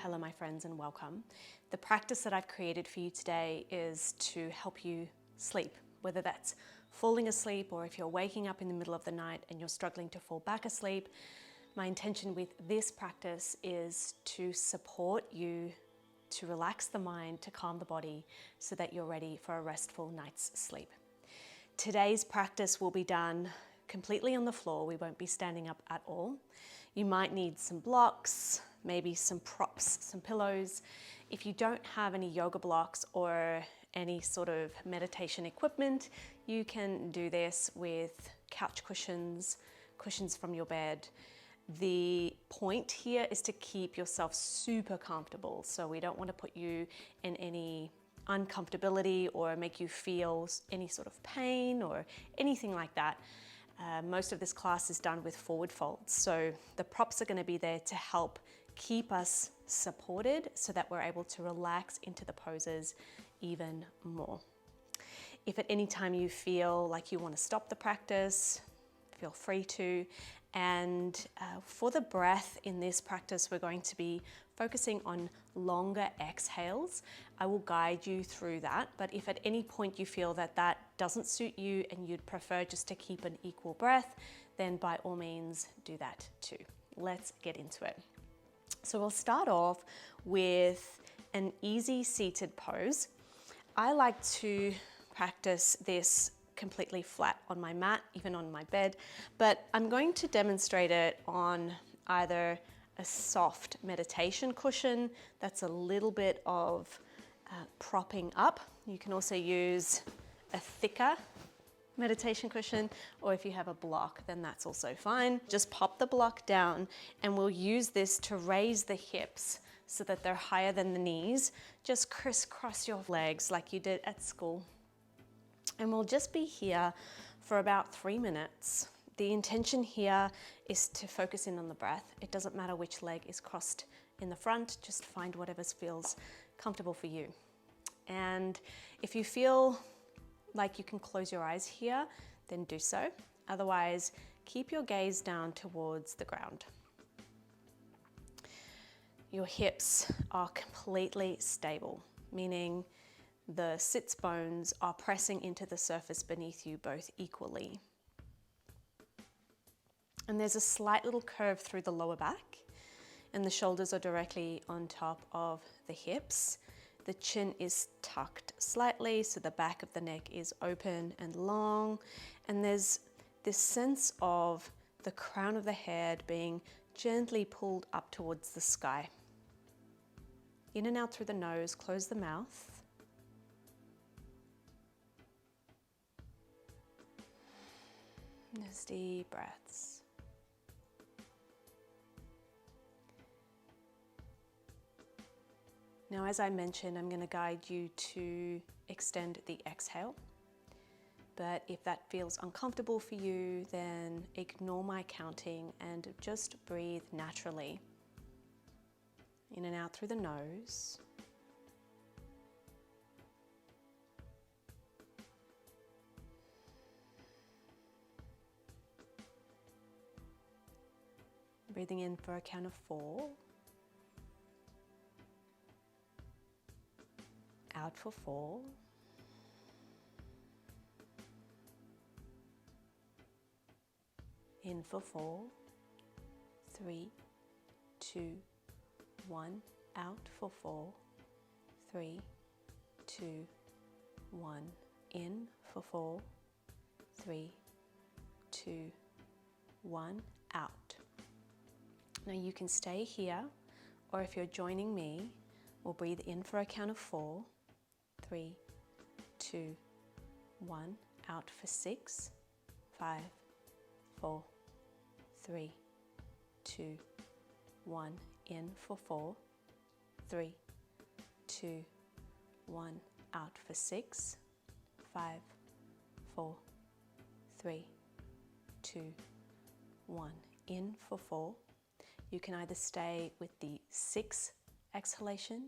Hello my friends and welcome. The practice that I've created for you today is to help you sleep, whether that's falling asleep or if you're waking up in the middle of the night and you're struggling to fall back asleep. My intention with this practice is to support you to relax the mind, to calm the body so that you're ready for a restful night's sleep. Today's practice will be done completely on the floor. We won't be standing up at all. You might need some blocks, maybe some props, some pillows. If you don't have any yoga blocks or any sort of meditation equipment, you can do this with couch cushions, cushions from your bed. The point here is to keep yourself super comfortable. So we don't want to put you in any uncomfortability or make you feel any sort of pain or anything like that. Most of this class is done with forward folds. So the props are going to be there to help keep us supported so that we're able to relax into the poses even more. If at any time you feel like you want to stop the practice, feel free to. And for the breath in this practice, we're going to be focusing on longer exhales. I will guide you through that, but if at any point you feel that that doesn't suit you and you'd prefer just to keep an equal breath, then by all means do that too. Let's get into it. So we'll start off with an easy seated pose. I like to practice this completely flat on my mat, even on my bed, but I'm going to demonstrate it on either a soft meditation cushion that's a little bit of propping up. You can also use a thicker meditation cushion, or if you have a block, then that's also fine. Just pop the block down and we'll use this to raise the hips so that they're higher than the knees. Just crisscross your legs like you did at school. And we'll just be here for about 3 minutes. The intention here is to focus in on the breath. It doesn't matter which leg is crossed in the front, just find whatever feels comfortable for you. And if you feel like you can close your eyes here, then do so. Otherwise, keep your gaze down towards the ground. Your hips are completely stable, meaning the sits bones are pressing into the surface beneath you both equally. And there's a slight little curve through the lower back, and the shoulders are directly on top of the hips. The chin is tucked slightly, so the back of the neck is open and long. And there's this sense of the crown of the head being gently pulled up towards the sky. In and out through the nose, close the mouth. Just deep breaths. Now, as I mentioned, I'm going to guide you to extend the exhale. But if that feels uncomfortable for you, then ignore my counting and just breathe naturally. In and out through the nose. Breathing in for a count of 4. Out for 4. In for 4. 3, 2, 1. Out for 4. 3, 2, 1. In for 4. 3, 2, 1. Out. Now you can stay here, or if you're joining me, we'll breathe in for a count of 4. 3, 2, 1. Out for 6, 5, 4, 3, 2, 1. In for 4, 3, 2, 1. Out for 6, 5, 4, 3, 2, 1. In for 4. You can either stay with the 6 exhalation,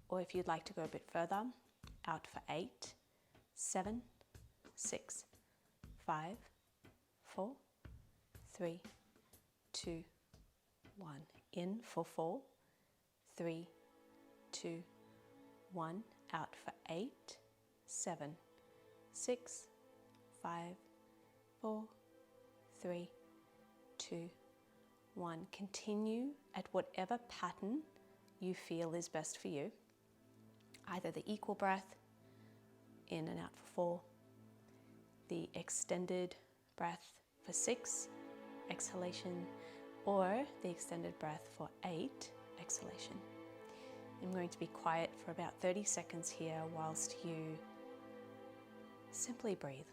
or if you'd like to go a bit further, out for 8, 7, 6, 5, 4, 3, 2, 1. In for 4, 3, 2, 1. Out for 8, 7, 6, 5, 4, 3, 2, 1. Continue at whatever pattern you feel is best for you. Either the equal breath, in and out for 4, the extended breath for 6, exhalation, or the extended breath for 8, exhalation. I'm going to be quiet for about 30 seconds here whilst you simply breathe.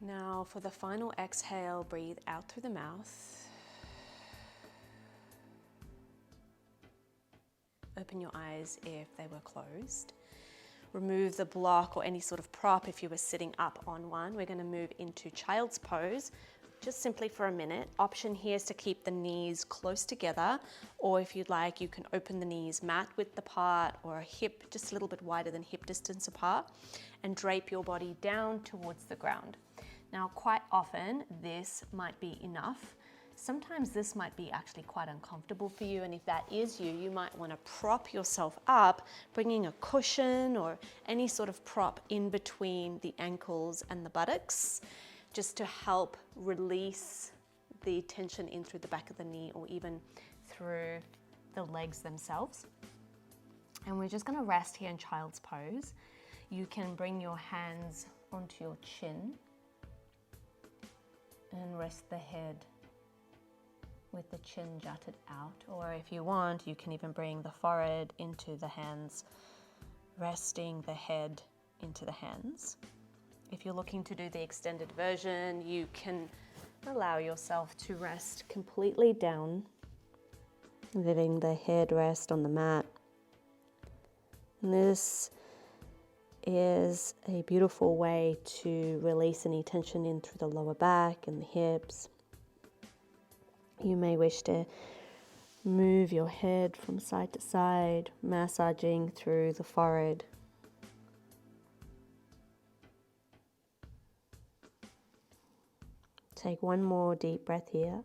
Now for the final exhale, breathe out through the mouth. Open your eyes if they were closed. Remove the block or any sort of prop if you were sitting up on one. We're going to move into child's pose, just simply for a minute. Option here is to keep the knees close together, or if you'd like, you can open the knees mat width apart or a hip just a little bit wider than hip distance apart, and drape your body down towards the ground. Now, quite often this might be enough. Sometimes this might be actually quite uncomfortable for you, and if that is you, you might want to prop yourself up, bringing a cushion or any sort of prop in between the ankles and the buttocks, just to help release the tension in through the back of the knee or even through the legs themselves. And we're just going to rest here in child's pose. You can bring your hands onto your chin and rest the head with the chin jutted out, or if you want, you can even bring the forehead into the hands, resting the head into the hands. If you're looking to do the extended version, you can allow yourself to rest completely down, letting the head rest on the mat. And this is a beautiful way to release any tension in through the lower back and the hips. You may wish to move your head from side to side, massaging through the forehead. Take one more deep breath here.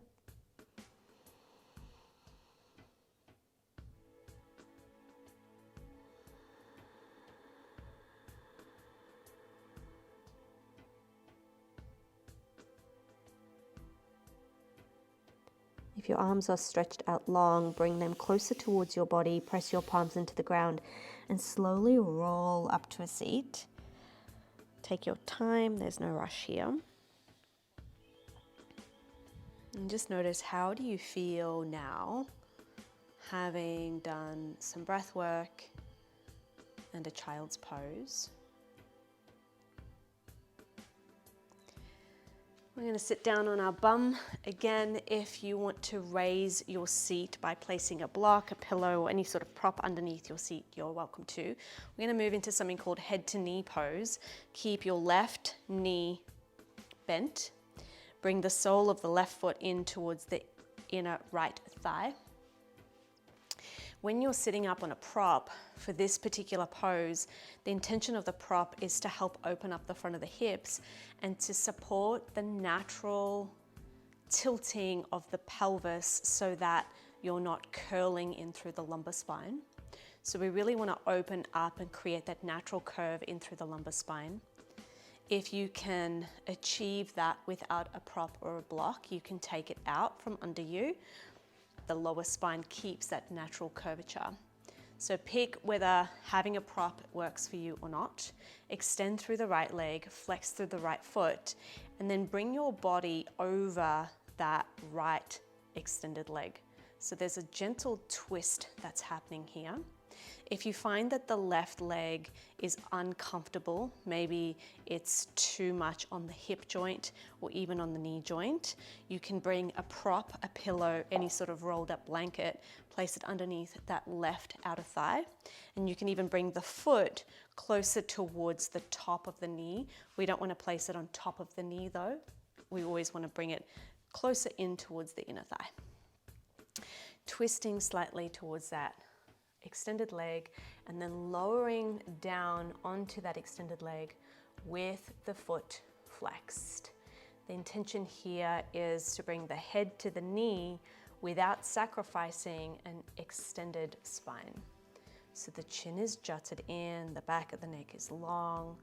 If your arms are stretched out long, bring them closer towards your body, press your palms into the ground, and slowly roll up to a seat. Take your time, there's no rush here. And just notice, how do you feel now, having done some breath work and a child's pose? We're going to sit down on our bum. Again, if you want to raise your seat by placing a block, a pillow, or any sort of prop underneath your seat, you're welcome to. We're going to move into something called head to knee pose. Keep your left knee bent. Bring the sole of the left foot in towards the inner right thigh. When you're sitting up on a prop for this particular pose, the intention of the prop is to help open up the front of the hips and to support the natural tilting of the pelvis so that you're not curling in through the lumbar spine. So we really want to open up and create that natural curve in through the lumbar spine. If you can achieve that without a prop or a block, you can take it out from under you. The lower spine keeps that natural curvature. So pick whether having a prop works for you or not. Extend through the right leg, flex through the right foot, and then bring your body over that right extended leg. So there's a gentle twist that's happening here. If you find that the left leg is uncomfortable, maybe it's too much on the hip joint or even on the knee joint, you can bring a prop, a pillow, any sort of rolled up blanket, place it underneath that left outer thigh. And you can even bring the foot closer towards the top of the knee. We don't want to place it on top of the knee though. We always want to bring it closer in towards the inner thigh. Twisting slightly towards that extended leg and then lowering down onto that extended leg with the foot flexed. The intention here is to bring the head to the knee without sacrificing an extended spine. So the chin is jutted in, the back of the neck is long.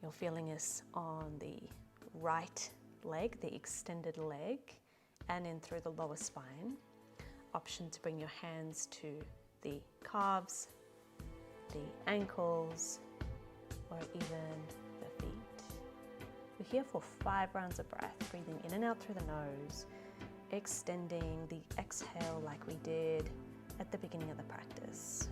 You're feeling this on the right leg, the extended leg, and in through the lower spine. Option to bring your hands to the calves, the ankles, or even the feet. We're here for 5 rounds of breath, breathing in and out through the nose, extending the exhale like we did at the beginning of the practice.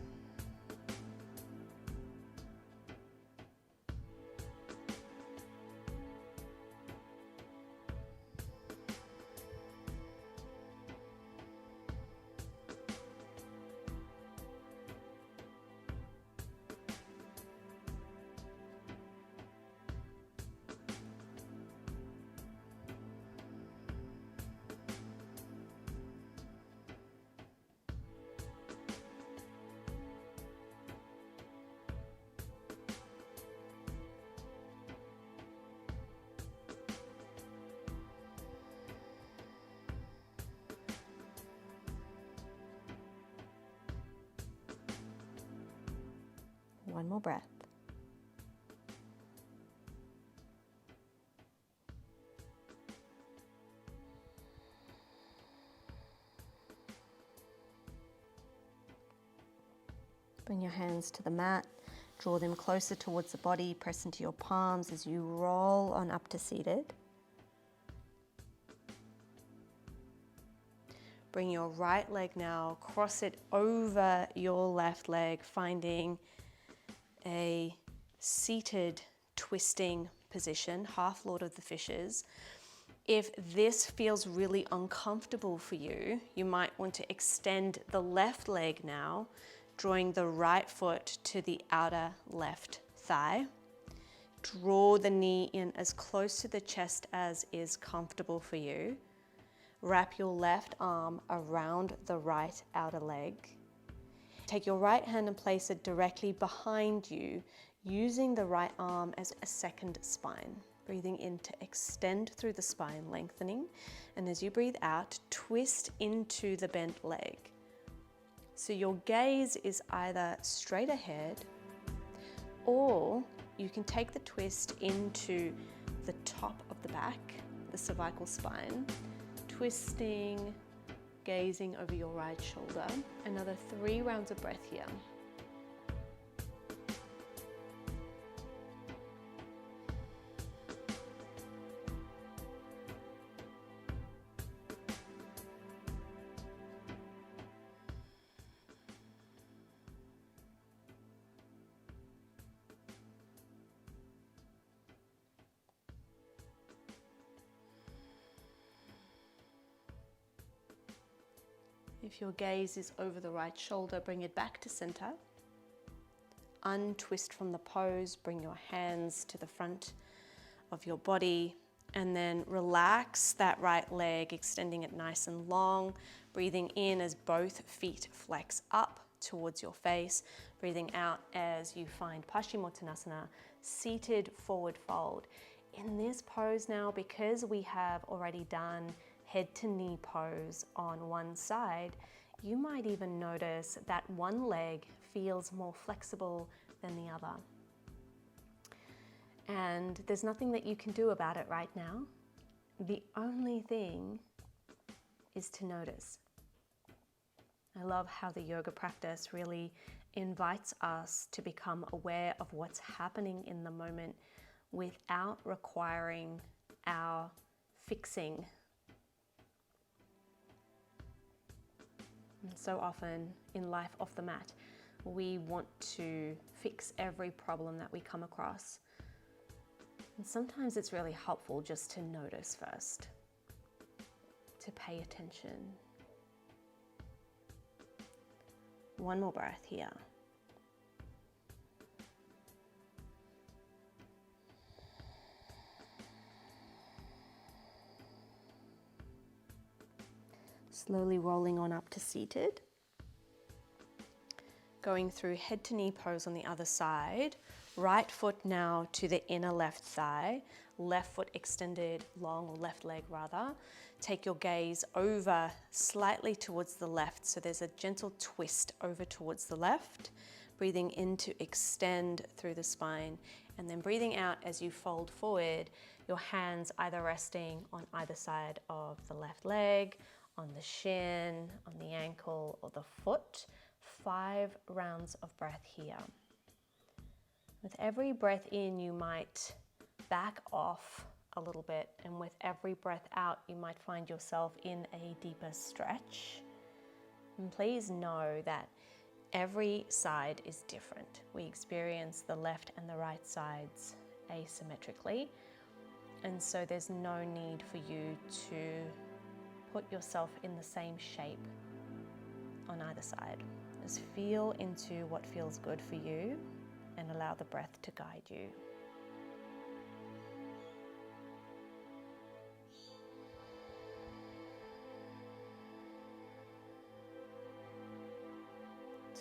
One more breath. Bring your hands to the mat, draw them closer towards the body, press into your palms as you roll on up to seated. Bring your right leg now, cross it over your left leg, finding a seated twisting position, half Lord of the Fishes. If this feels really uncomfortable for you, you might want to extend the left leg now, drawing the right foot to the outer left thigh. Draw the knee in as close to the chest as is comfortable for you. Wrap your left arm around the right outer leg. Take your right hand and place it directly behind you, using the right arm as a second spine. Breathing in to extend through the spine, lengthening. And as you breathe out, twist into the bent leg. So your gaze is either straight ahead, or you can take the twist into the top of the back, the cervical spine, twisting, gazing over your right shoulder. Another 3 rounds of breath here. If your gaze is over the right shoulder, bring it back to center. Untwist from the pose, bring your hands to the front of your body, and then relax that right leg, extending it nice and long. Breathing in as both feet flex up towards your face. Breathing out as you find Paschimottanasana, seated forward fold. In this pose now, because we have already done head to knee pose on one side, you might even notice that one leg feels more flexible than the other. And there's nothing that you can do about it right now. The only thing is to notice. I love how the yoga practice really invites us to become aware of what's happening in the moment without requiring our fixing. And so often in life off the mat, we want to fix every problem that we come across. And sometimes it's really helpful just to notice first, to pay attention. One more breath here. Slowly rolling on up to seated. Going through head to knee pose on the other side. Right foot now to the inner left thigh. Left foot extended long, or left leg rather. Take your gaze over slightly towards the left. So there's a gentle twist over towards the left. Breathing in to extend through the spine. And then breathing out as you fold forward, your hands either resting on either side of the left leg, on the shin, on the ankle, or the foot. 5 rounds of breath here. With every breath in, you might back off a little bit, and with every breath out, you might find yourself in a deeper stretch. And please know that every side is different. We experience the left and the right sides asymmetrically, and so there's no need for you to put yourself in the same shape on either side. Just feel into what feels good for you and allow the breath to guide you.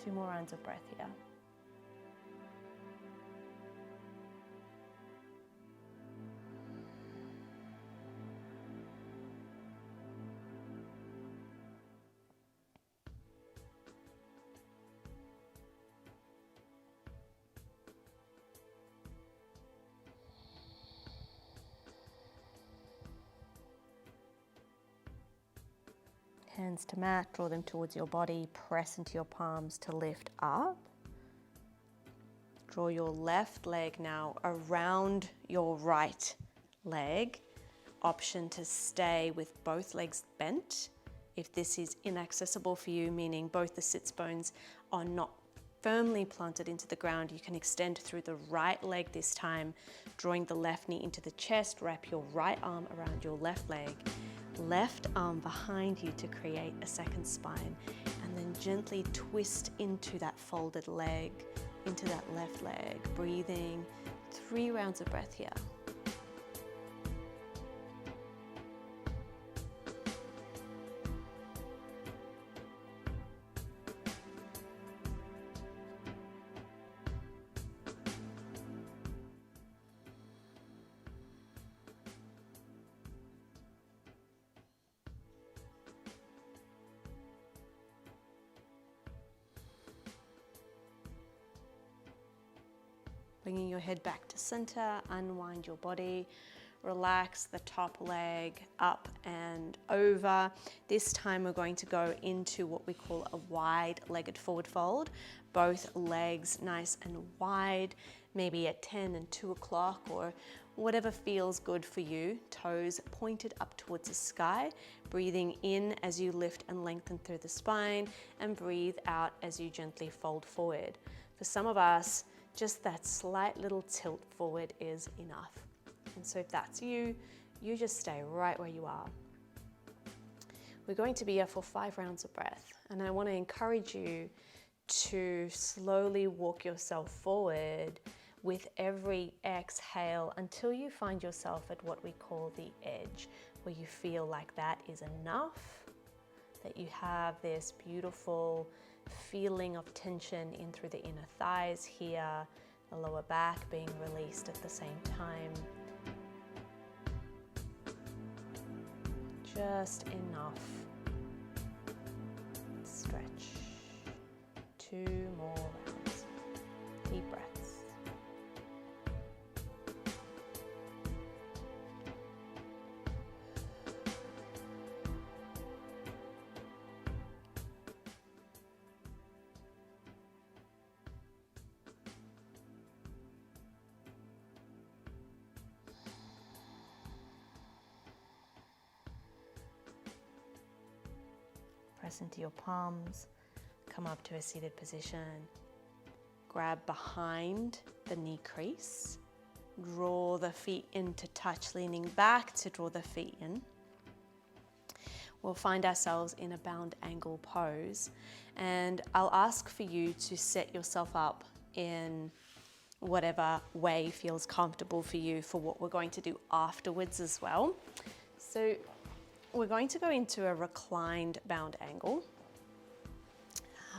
Two more rounds of breath here. Hands to mat, draw them towards your body, press into your palms to lift up. Draw your left leg now around your right leg. Option to stay with both legs bent. If this is inaccessible for you, meaning both the sits bones are not firmly planted into the ground, you can extend through the right leg this time, drawing the left knee into the chest. Wrap your right arm around your left leg. Left arm behind you to create a second spine, and then gently twist into that folded leg, into that left leg. Breathing 3 rounds of breath here. Bringing your head back to center, unwind your body, relax the top leg up and over. This time we're going to go into what we call a wide-legged forward fold. Both legs nice and wide, maybe at 10 and 2 o'clock or whatever feels good for you. Toes pointed up towards the sky, breathing in as you lift and lengthen through the spine, and breathe out as you gently fold forward. For some of us, just that slight little tilt forward is enough. And so if that's you, you just stay right where you are. We're going to be here for 5 rounds of breath, and I want to encourage you to slowly walk yourself forward with every exhale until you find yourself at what we call the edge, where you feel like that is enough, that you have this beautiful feeling of tension in through the inner thighs here, the lower back being released at the same time. Just enough. Stretch. 2 more rounds. Deep breaths. Press into your palms, come up to a seated position, Grab behind the knee crease. Draw the feet into touch, leaning back to draw the feet in. We'll find ourselves in a bound angle pose, and I'll ask for you to set yourself up in whatever way feels comfortable for you for what we're going to do afterwards as well. So we're going to go into a reclined bound angle.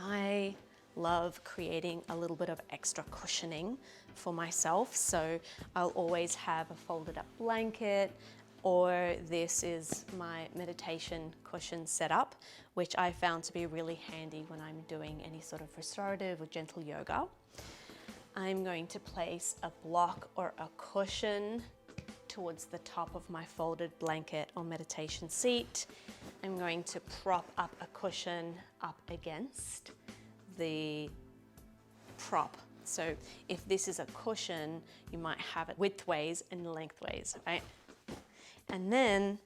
I love creating a little bit of extra cushioning for myself, so I'll always have a folded up blanket, or this is my meditation cushion setup, which I found to be really handy when I'm doing any sort of restorative or gentle yoga. I'm going to place a block or a cushion towards the top of my folded blanket or meditation seat. I'm going to prop up a cushion up against the prop. So if this is a cushion, you might have it widthways and lengthways, right? And then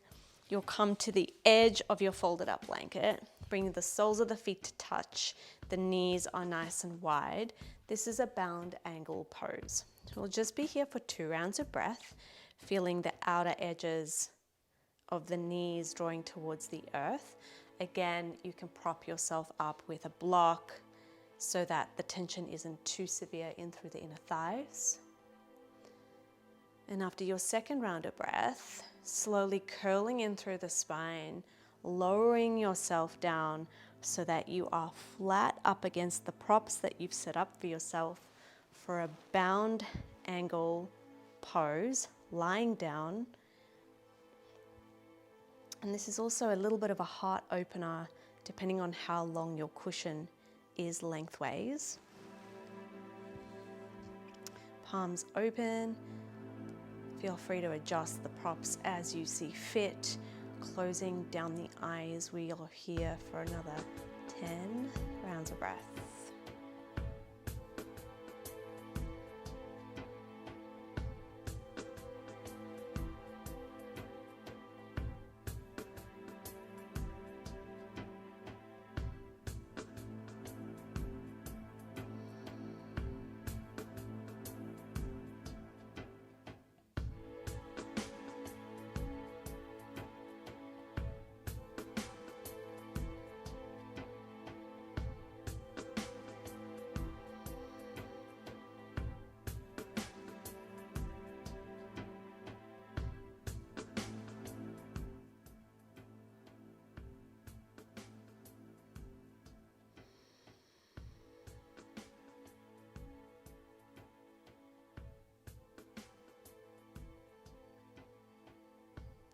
you'll come to the edge of your folded up blanket, bring the soles of the feet to touch. The knees are nice and wide. This is a bound angle pose. So we'll just be here for 2 rounds of breath, feeling the outer edges of the knees drawing towards the earth. Again, you can prop yourself up with a block so that the tension isn't too severe in through the inner thighs. And after your second round of breath, slowly curling in through the spine, lowering yourself down so that you are flat up against the props that you've set up for yourself for a bound angle pose, lying down. And this is also a little bit of a heart opener depending on how long your cushion is lengthways. Palms open. Feel free to adjust the props as you see fit. Closing down the eyes, we are here for another 10 rounds of breath.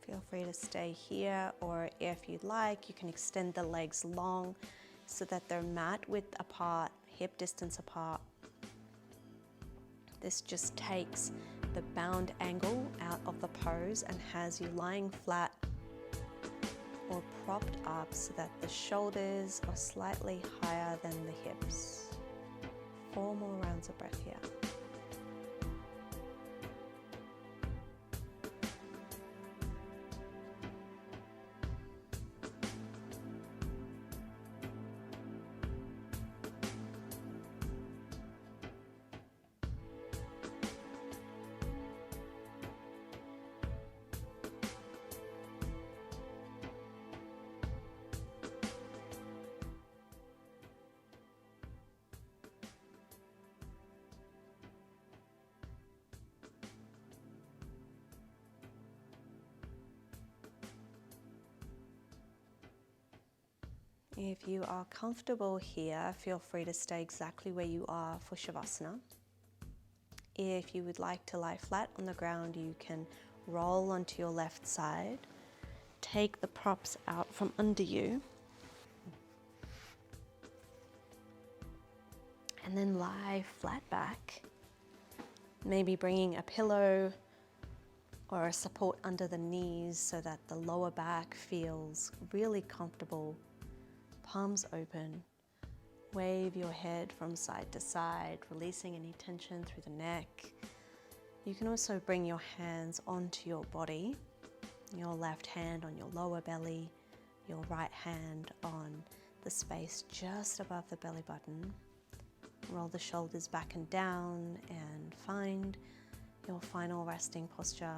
Feel free to stay here, or if you'd like, you can extend the legs long so that they're mat width apart, hip distance apart. This just takes the bound angle out of the pose and has you lying flat or propped up so that the shoulders are slightly higher than the hips. 4 more rounds of breath here. If you are comfortable here, feel free to stay exactly where you are for Shavasana. If you would like to lie flat on the ground, you can roll onto your left side, take the props out from under you, and then lie flat back, maybe bringing a pillow or a support under the knees so that the lower back feels really comfortable. Palms open. Wave your head from side to side, releasing any tension through the neck. You can also bring your hands onto your body, your left hand on your lower belly, your right hand on the space just above the belly button. Roll the shoulders back and down and find your final resting posture,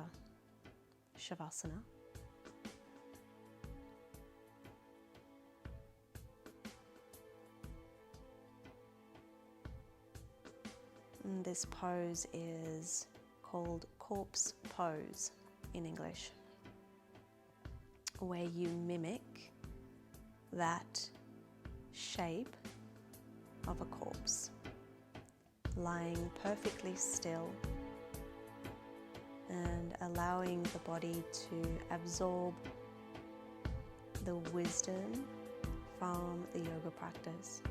Shavasana. And this pose is called corpse pose in English, where you mimic that shape of a corpse, lying perfectly still and allowing the body to absorb the wisdom from the yoga practice.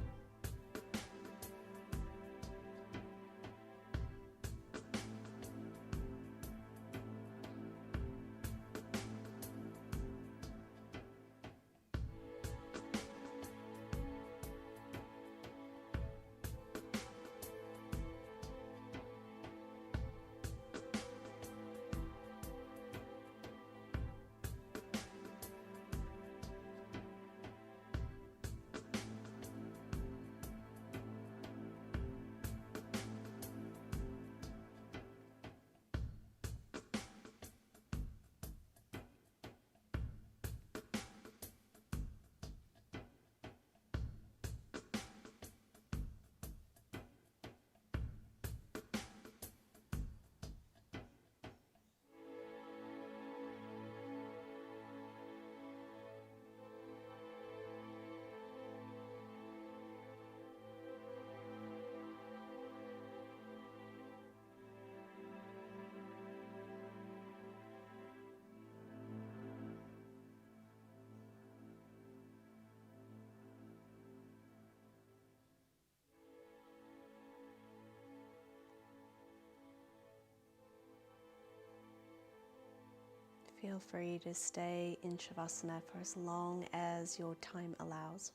Feel free to stay in Shavasana for as long as your time allows.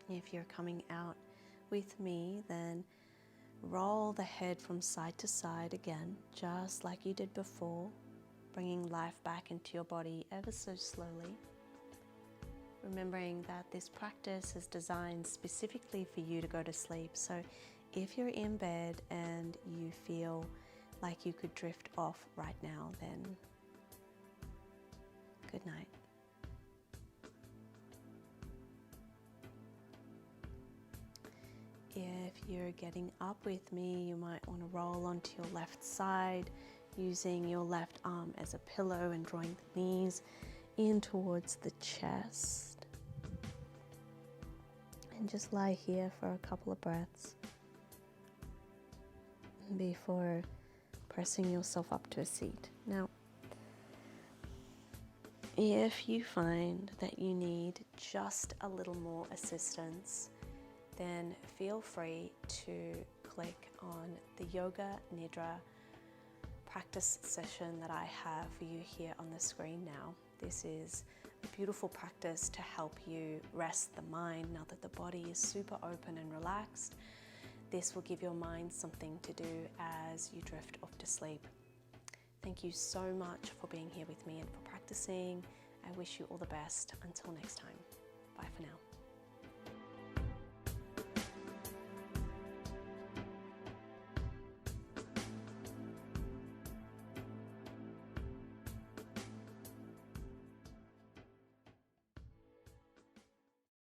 If you're coming out with me, then roll the head from side to side again, just like you did before, bringing life back into your body ever so slowly. Remembering that this practice is designed specifically for you to go to sleep. So if you're in bed and you feel like you could drift off right now, then good night. If you're getting up with me, you might want to roll onto your left side, using your left arm as a pillow and drawing the knees in towards the chest. And just lie here for a couple of breaths before pressing yourself up to a seat. Now, if you find that you need just a little more assistance, then feel free to click on the Yoga Nidra practice session that I have for you here on the screen now. This is a beautiful practice to help you rest the mind now that the body is super open and relaxed. This will give your mind something to do as you drift off to sleep. Thank you so much for being here with me and for practicing. I wish you all the best. Until next time. Bye for now.